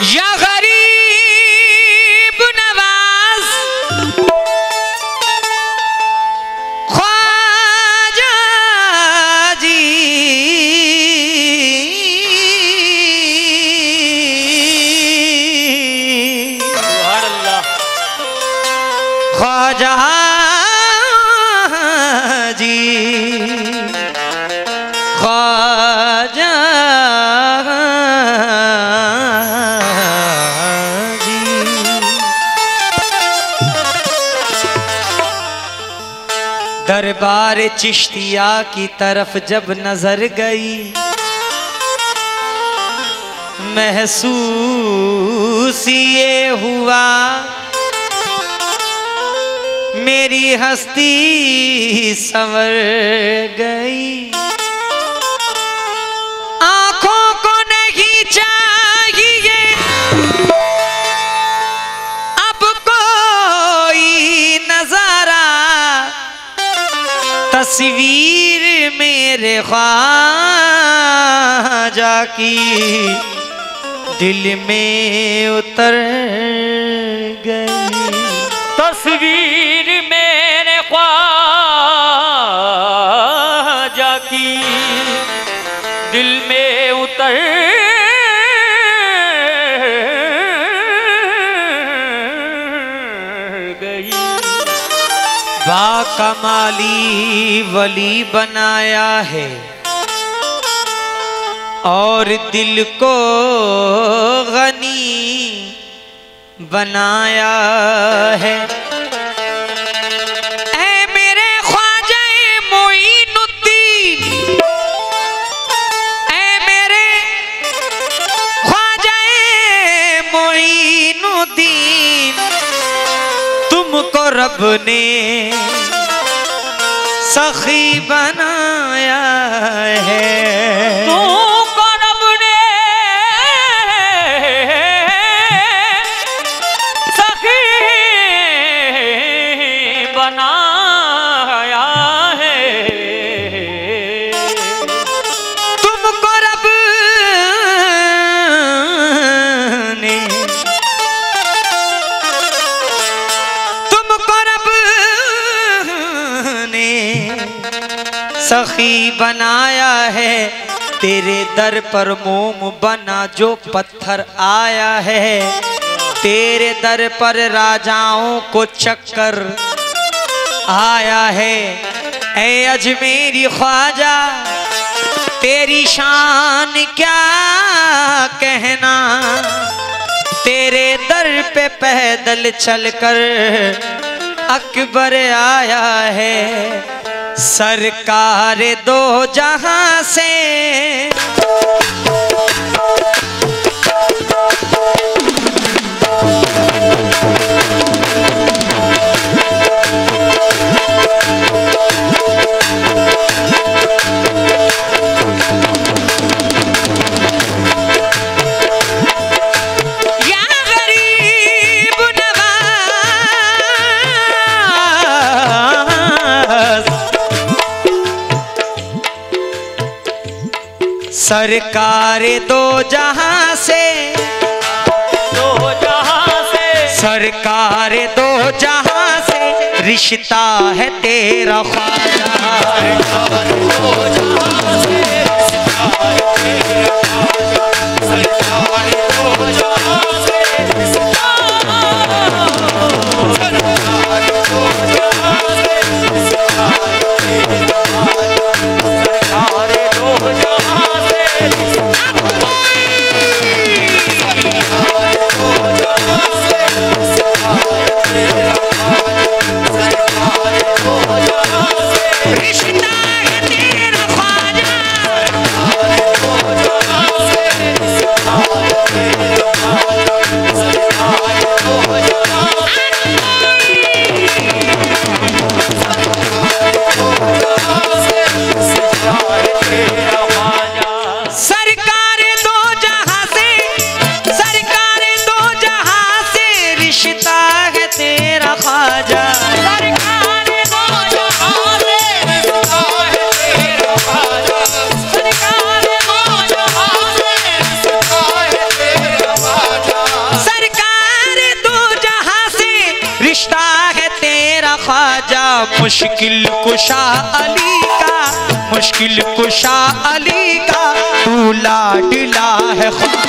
या गरीब नवाज ख्वाजा जी, ख्वाजा जी, ख्वाजा जी। दरबार चिश्तिया की तरफ जब नजर गई, महसूस ये हुआ मेरी हस्ती संवर गई। आंखों को नहीं चाहिए अब कोई नजारा, तस्वीर मेरे ख्वाजा की दिल में उतर गई। तस्वीर मेरे ख्वाजा की दिल में उतर गई। बाकमाली वली बनाया है और दिल को गनी बनाया है। ऐ मेरे ख्वाजा मोइनुद्दीन, ऐ मेरे ख्वाजा मोइनुद्दीन, तुमको रब ने सखी बनाया है। सखी बनाया है, तेरे दर पर मोम बना जो पत्थर आया है। तेरे दर पर राजाओं को चक्कर आया है। ऐ अजमेरी ख्वाजा तेरी शान क्या कहना, तेरे दर पे पैदल चलकर अकबर आया है। सरकार दो जहां से सरकार दो जहां से, सरकार दो जहां से रिश्ता है तेरा ख्वाजा। मुश्किल कुशा अली का, मुश्किल कुशा अली का तू लाडला है ख्वाजा।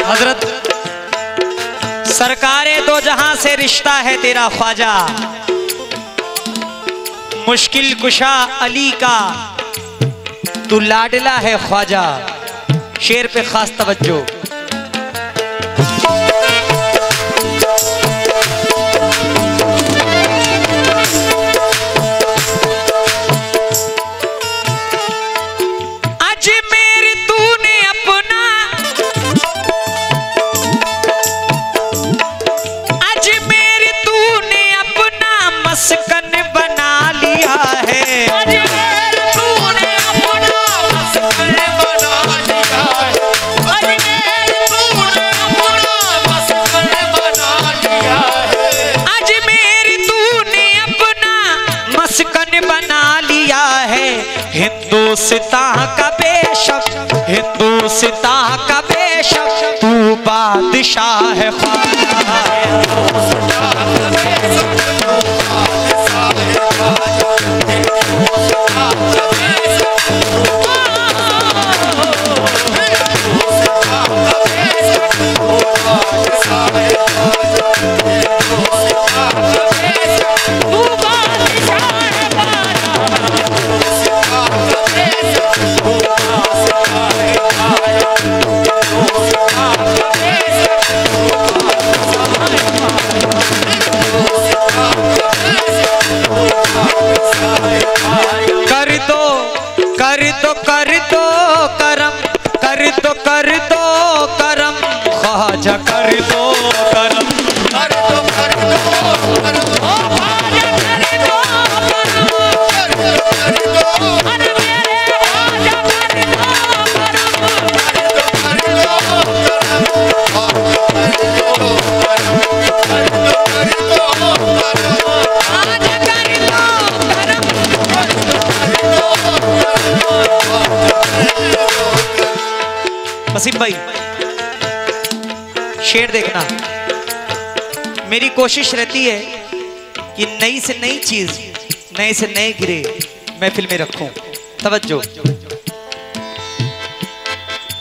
हजरत सरकारे दो जहां से रिश्ता है तेरा ख्वाजा, मुश्किल कुशा अली का तू लाडला है ख्वाजा। शेर पे खास तवज्जो। मस्कन बना लिया है, अजमेर तूने अपना मस्कन बना लिया है, अजमेर तूने अपना मस्कन बना लिया है, अजमेर तूने अपना मस्कन बना लिया है। हिंदुस्तान का बेशक, हिंदुस्तान का बेशक तू बादशाह है ख्वाजा। कर दो करम ख्वाजा, कर दो करम, कर दो करम, कर दो ख्वाजा, कर दो करम, कर दो अरे मेरे ख्वाजा, कर दो करम, कर दो करम, कर दो ख्वाजा, कर दो वसीम भाई शेर देखना। मेरी कोशिश रहती है कि नई से नई चीज, नए से नए गिरे महफिल में रखूं। तवज्जो।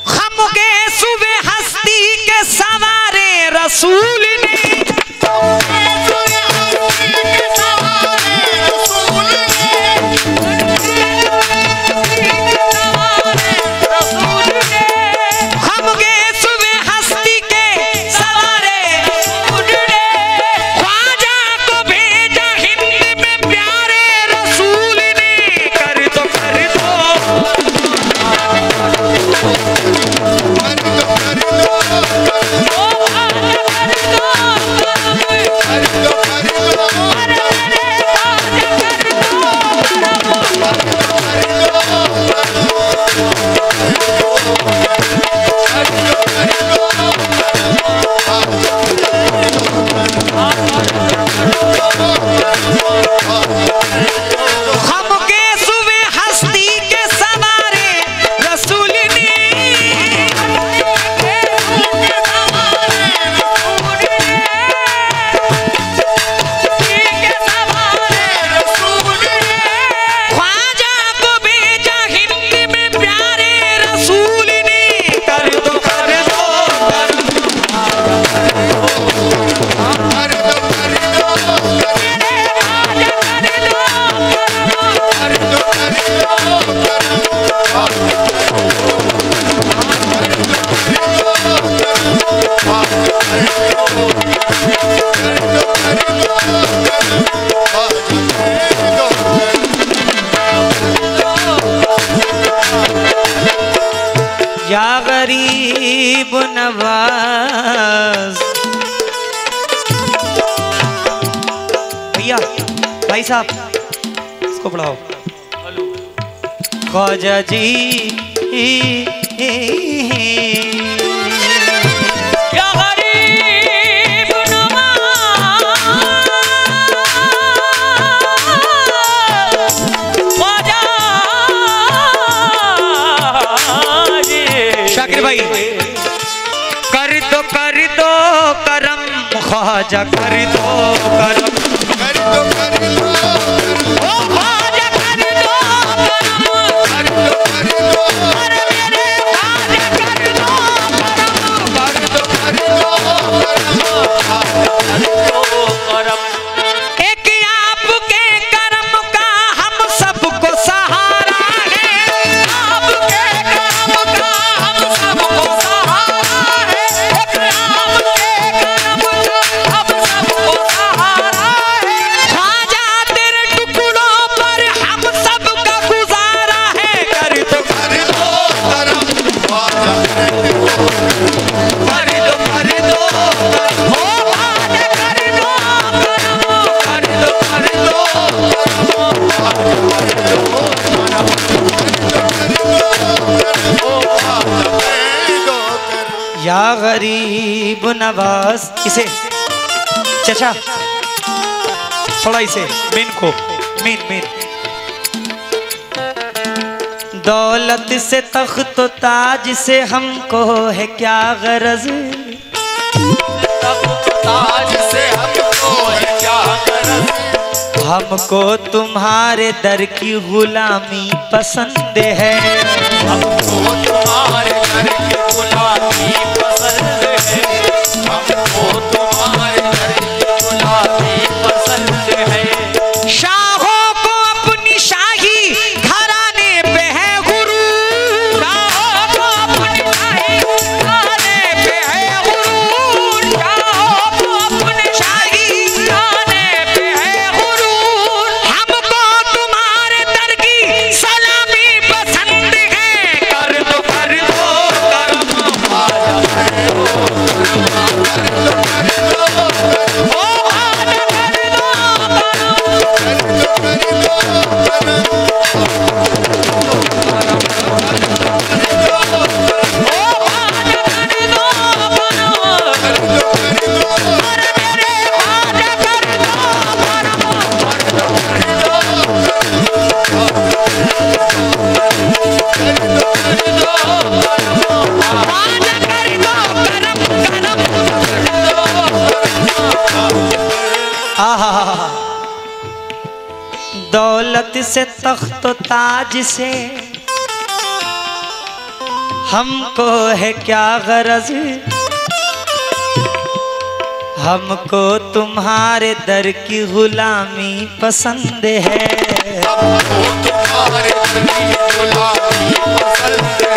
हम के सुबह हस्ती के सवारे रसूल ने, या गरीब गरीब नवाज। भैया भाई साहब इसको पढ़ाओ। ख्वाजा जी या गरीब नवाज ख्वाजा जी। शाकिर भाई कर दो करम ख्वाजा कर दो करम। एक आपके करम का हम सबको सहारा है। आपके करम का हम सबको सहारा है। एक आपके करम का हम सबको सहारा है। ख्वाजा तेरे टुकड़ों पर हम सबका गुजारा है। कर दो करम ख्वाजा कर दो या गरीब नवाज। इसे चचा थोड़ा इसे मीन को मीन। दौलत से तख्त ताज से हमको है क्या गरज। ताज से हमको है क्या गरज। हमको तुम्हारे दर की गुलामी पसंद है। हमको तुम्हारे घर की गुलामी पसंद है। हमको तुम्हारे घर की गुलामी पसंद है। शाहों को अपनी शाही घराने पे है गुरूर। शाहों को अपनी शाही घराने पे है गुरूर। शाहों को अपनी शाही घराने पे है गुरूर। हमको तुम्हारे दर की सलामी पसंद है। कर दो करम दौलत से तख्त ताज से हमको है क्या गरज। हमको तुम्हारे दर की गुलामी पसंद है। हमको तुम्हारे घर की गुलामी पसंद है।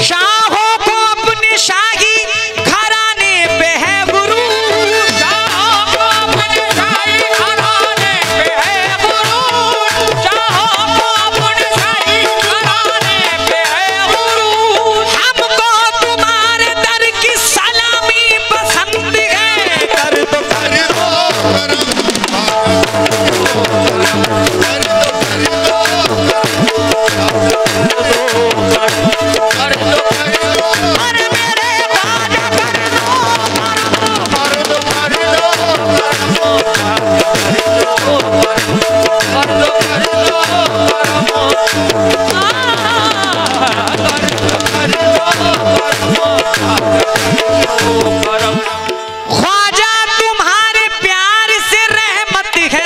शाहों को अपनी शाही घराने पे है गुरूर। शाहों को अपनी शाही घराने पे है गुरूर। शाहों को अपनी शाही घराने पे है गुरूर। हमको तुम्हारे दर की सलामी पसंद है। कर दो ख्वाजा तुम्हारे प्यार से रहमत है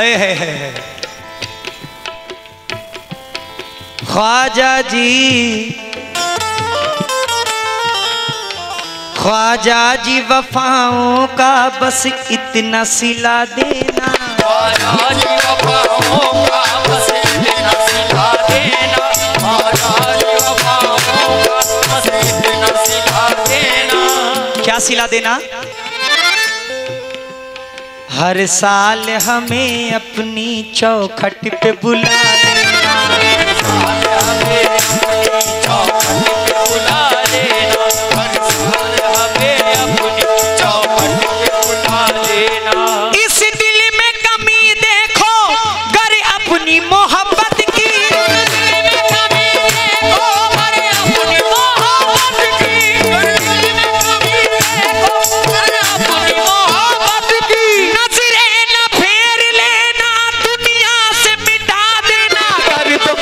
है। ख्वाजा जी, ख्वाजा जी वफाओं का बस इतना सिला देना, ख्वाजा जी वफाओं का बस इतना सिला देना, ख्वाजा जी वफाओं का बस इतना सिला देना। क्या सिला देना? हर साल हमें अपनी चौखट पे बुला लेना, हर साल हमें अपनी चौखट पे बुला लेना, हर साल हमें अपनी चौखट पे बुला लेना। इस दिल में कमी देखो गर अपनी मोहब्बत की, दिल में कमी देखो गर अपनी मोहब्बत की, दिल में कमी देखो गर अपनी मोहब्बत की। नजरे न फेर लेना, दुनिया से मिटा देना, कर दो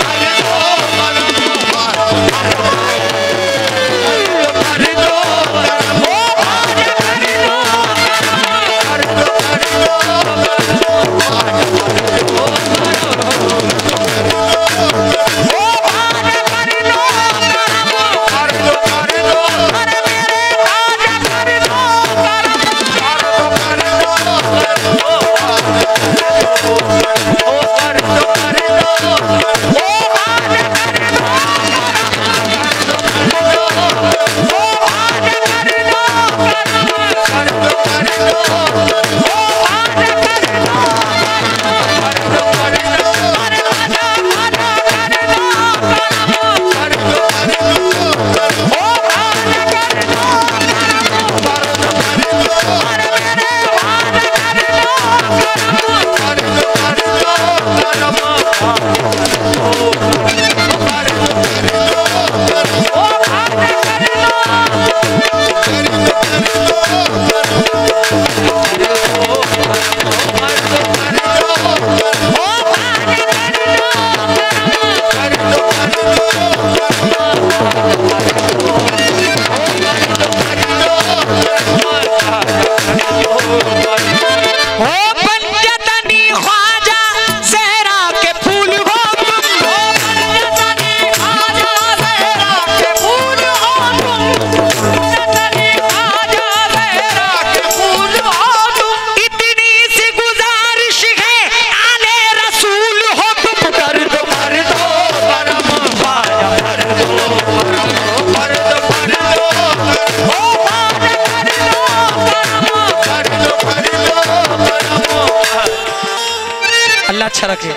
अच्छा रखे।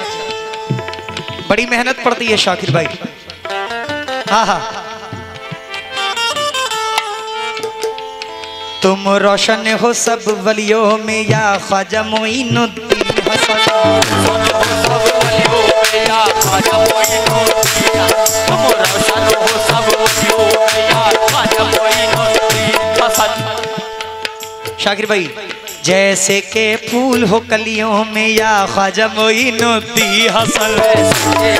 बड़ी मेहनत पड़ती है शाकिर भाई। हाँ हाँ, तुम रोशन हो सब वलियों में या ख्वाजा मोइनुद्दीन हसन, तुम रोशन हो सब वलियों में या ख्वाजा मोइनुद्दीन हसन। शाकिर भाई, जैसे के फूल हो कलियों में या ख्वाजा मोइनुद्दीन हसन, जैसे के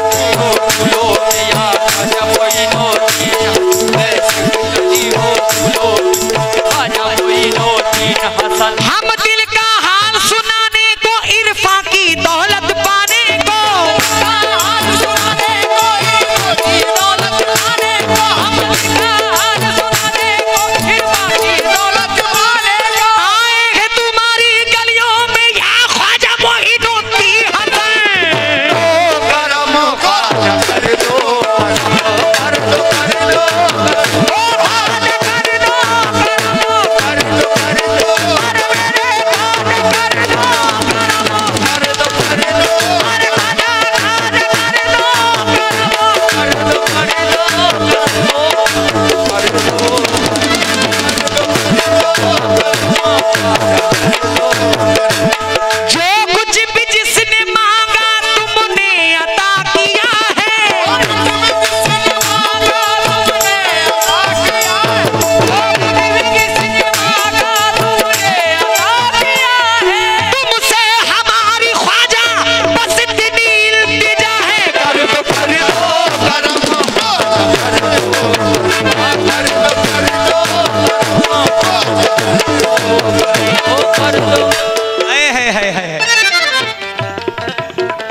फूलों में या ख्वाजा मोइनुद्दीन, जैसे कली हो फूलों ख्वाजा मोइनुद्दीन हसन। हम दिल का हाल सुनाने को, इरफा की दौलत पाने को, हाल सुनाने को, इरफा की दौलत पाने को, हम दिल का हाल सुनाने को, इरफा की दौलत पाने को। आए हैं तुम्हारी गलियों में या ख्वाजा मोइनुद्दीन हसन। करम ख्वाजा कर दो, कर दो, कर दो, कर दो, कर दो, कर दो, कर दो, कर दो, कर दो।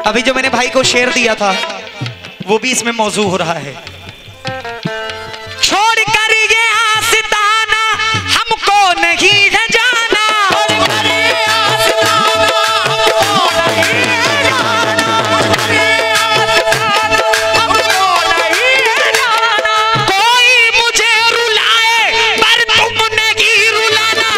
अभी जो मैंने भाई को शेर दिया था वो भी इसमें मौजू हो रहा है। छोड़ कर ये आस्ताना हमको नहीं है जाना, कोई मुझे रुलाए पर तुम नहीं रुलाना,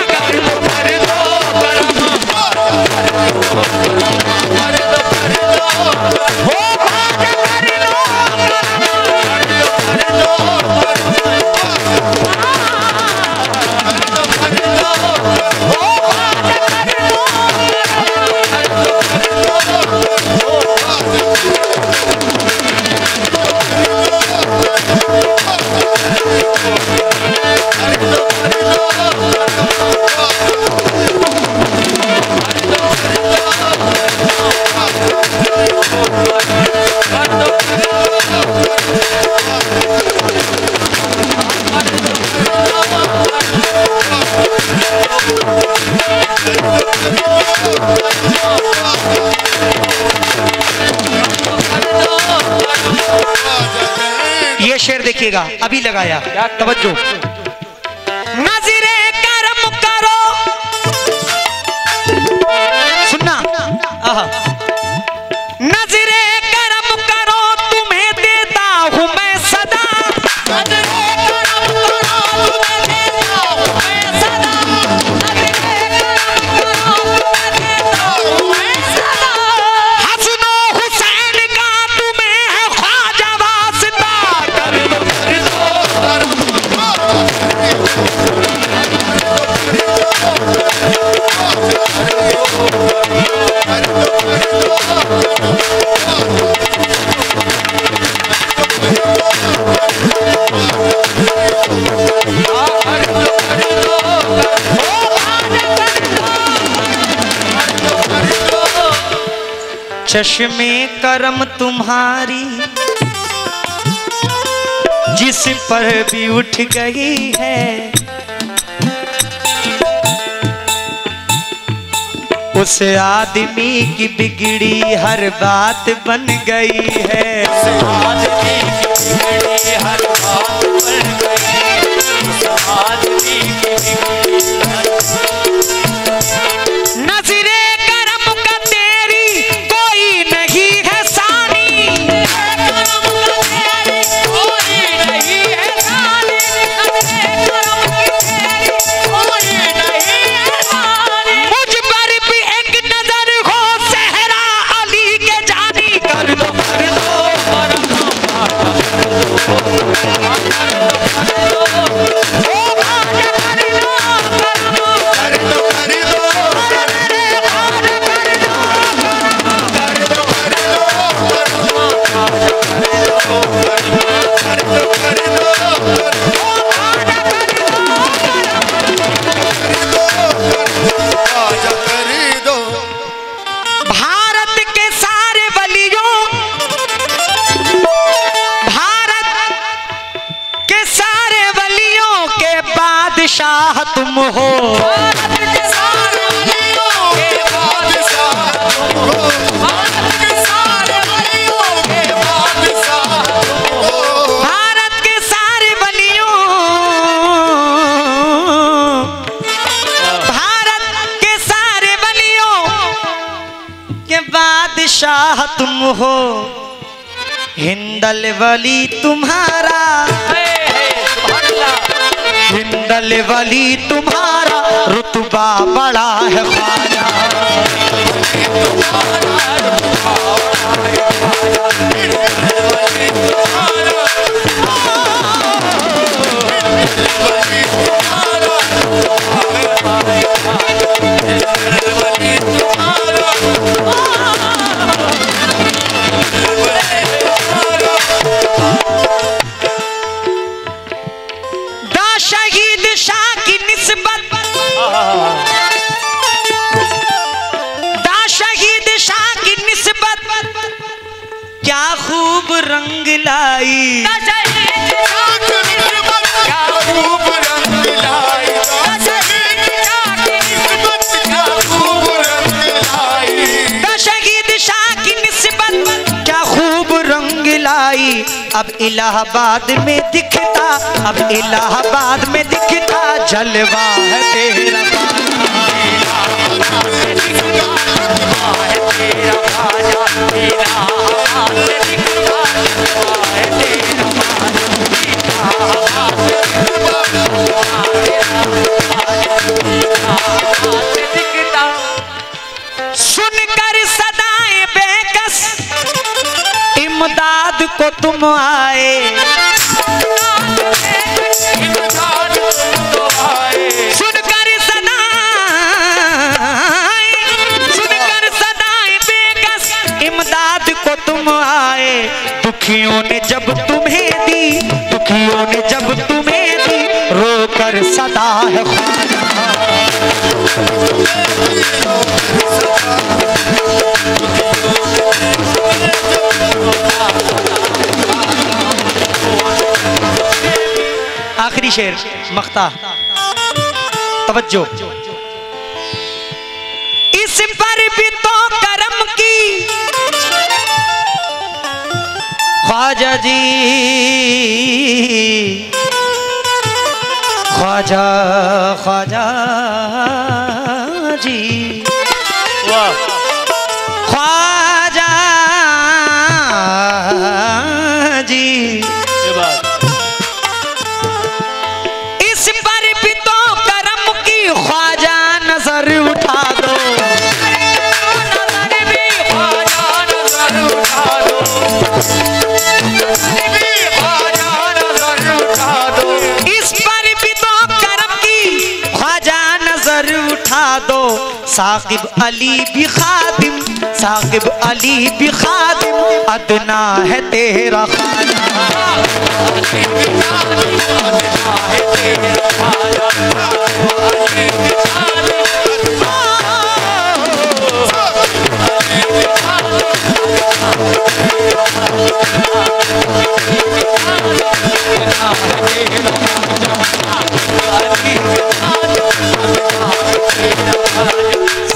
ये शेर देखिएगा अभी लगाया, तवज्जो। नजरे करम करो, सुनना, नजरे करम करो तुम्हें देता हूं मैं सदा, नजरे करम करो तुम्हें देता हूं मैं सदा, नजरे करम करो तुम्हें देता हूं मैं सदा, हसनो हुसैन का तुम्हें है ख्वाजा वास्ता, कर दो चश्मे करम तुम्हारी जिस पर भी उठ गई है, उस आदमी की बिगड़ी हर बात बन गई है, उस आदमी की बिगड़ी हर बात बन गई है, उस आदमी की बिगड़ी हर नजरे करम का तेरी कोई नहीं है सानी, करम का तेरी कोई नहीं है सानी, नजरे करम की तेरी कोई नहीं है सानी, मुझ पर भी एक नजर हो सहरा अली के जानी, कर दो बादशाह तुम हो, भारत के सारे वलियों, भारत के सारे वलियों के बादशाह तुम हो, हिंदल वली तुम्हारा, हिंदल वली तुम्हारा रुतबा बड़ा है ख्वाजा, शहीद शाह की निस्बत, दा शहीद शाह की निस्बत क्या खूब रंग लाई, क्या खूब रंग लाई, दा शहीद शाह की निस्बत आई, अब इलाहाबाद में दिखता, अब इलाहाबाद में दिखता जलवा है तेरा सुनकर सदाएं बेकस इमदाद को तुम आए, सुनकर सदाएं बेकस इमदाद को तुम आए। दुखियों ने जब तुम्हें दी, दुखियों ने जब तुम्हें दी, रोकर सदा है ख्वाजा। आखिरी शेर मख्ता, तवज्जो। इस पर भी तो करम की ख्वाजा जी, ख्वाजा ख्वाजा जी, ख्वाजा जी। इस पर भी तो करम की ख्वाजा नजर उठा दो, नजर भी ख्वाजा नजर उठा दो, ख्वाजा नजर उठा दो। इस पर भी तो करम की ख्वाजा नजर उठा दो। साकिब अली भी खादिम, साकिब अली भी खादिम, अदना है तेरा ख्वाजा।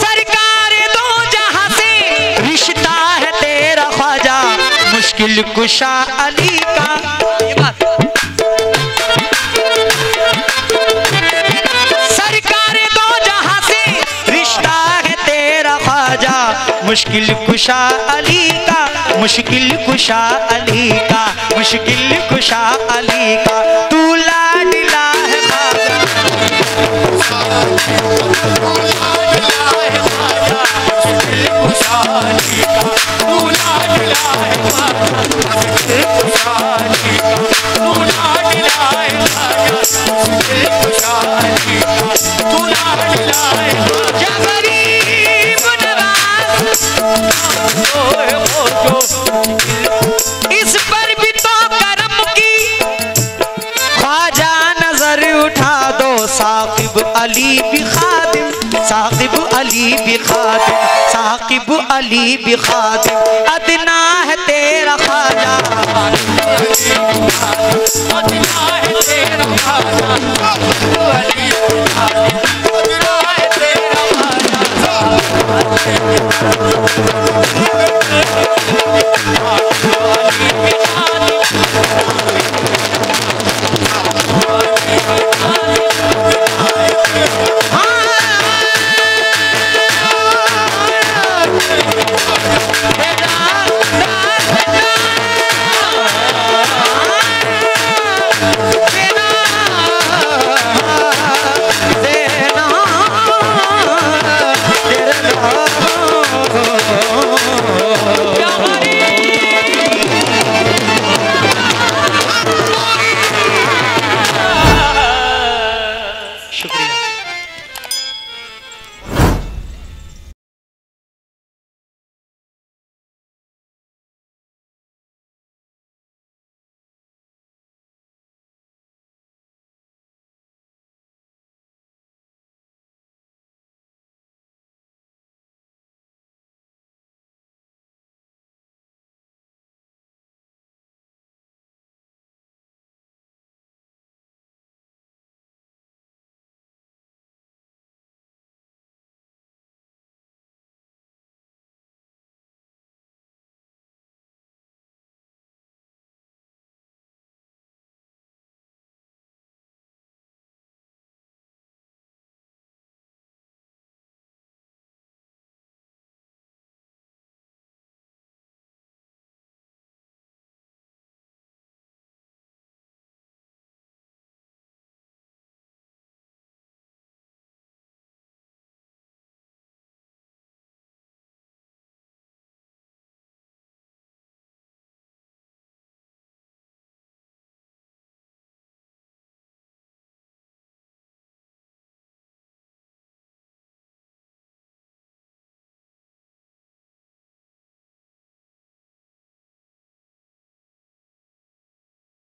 सरकार दो जहां से रिश्ता है तेरा ख्वाजा, मुश्किल कुशा अली का। सरकार दो जहां से रिश्ता है तेरा ख्वाजा, मुश्किल कुशा अली का, मुश्किल कुशा अली का, मुश्किल कुशा अली का। तू लाडला है ख्वाजा, इस पर भी तो करम की ख्वाजा नजर उठा दो। साकिब अली भी खादिम, साकिब अली भी खादिम, साकिब अली भी खादिम,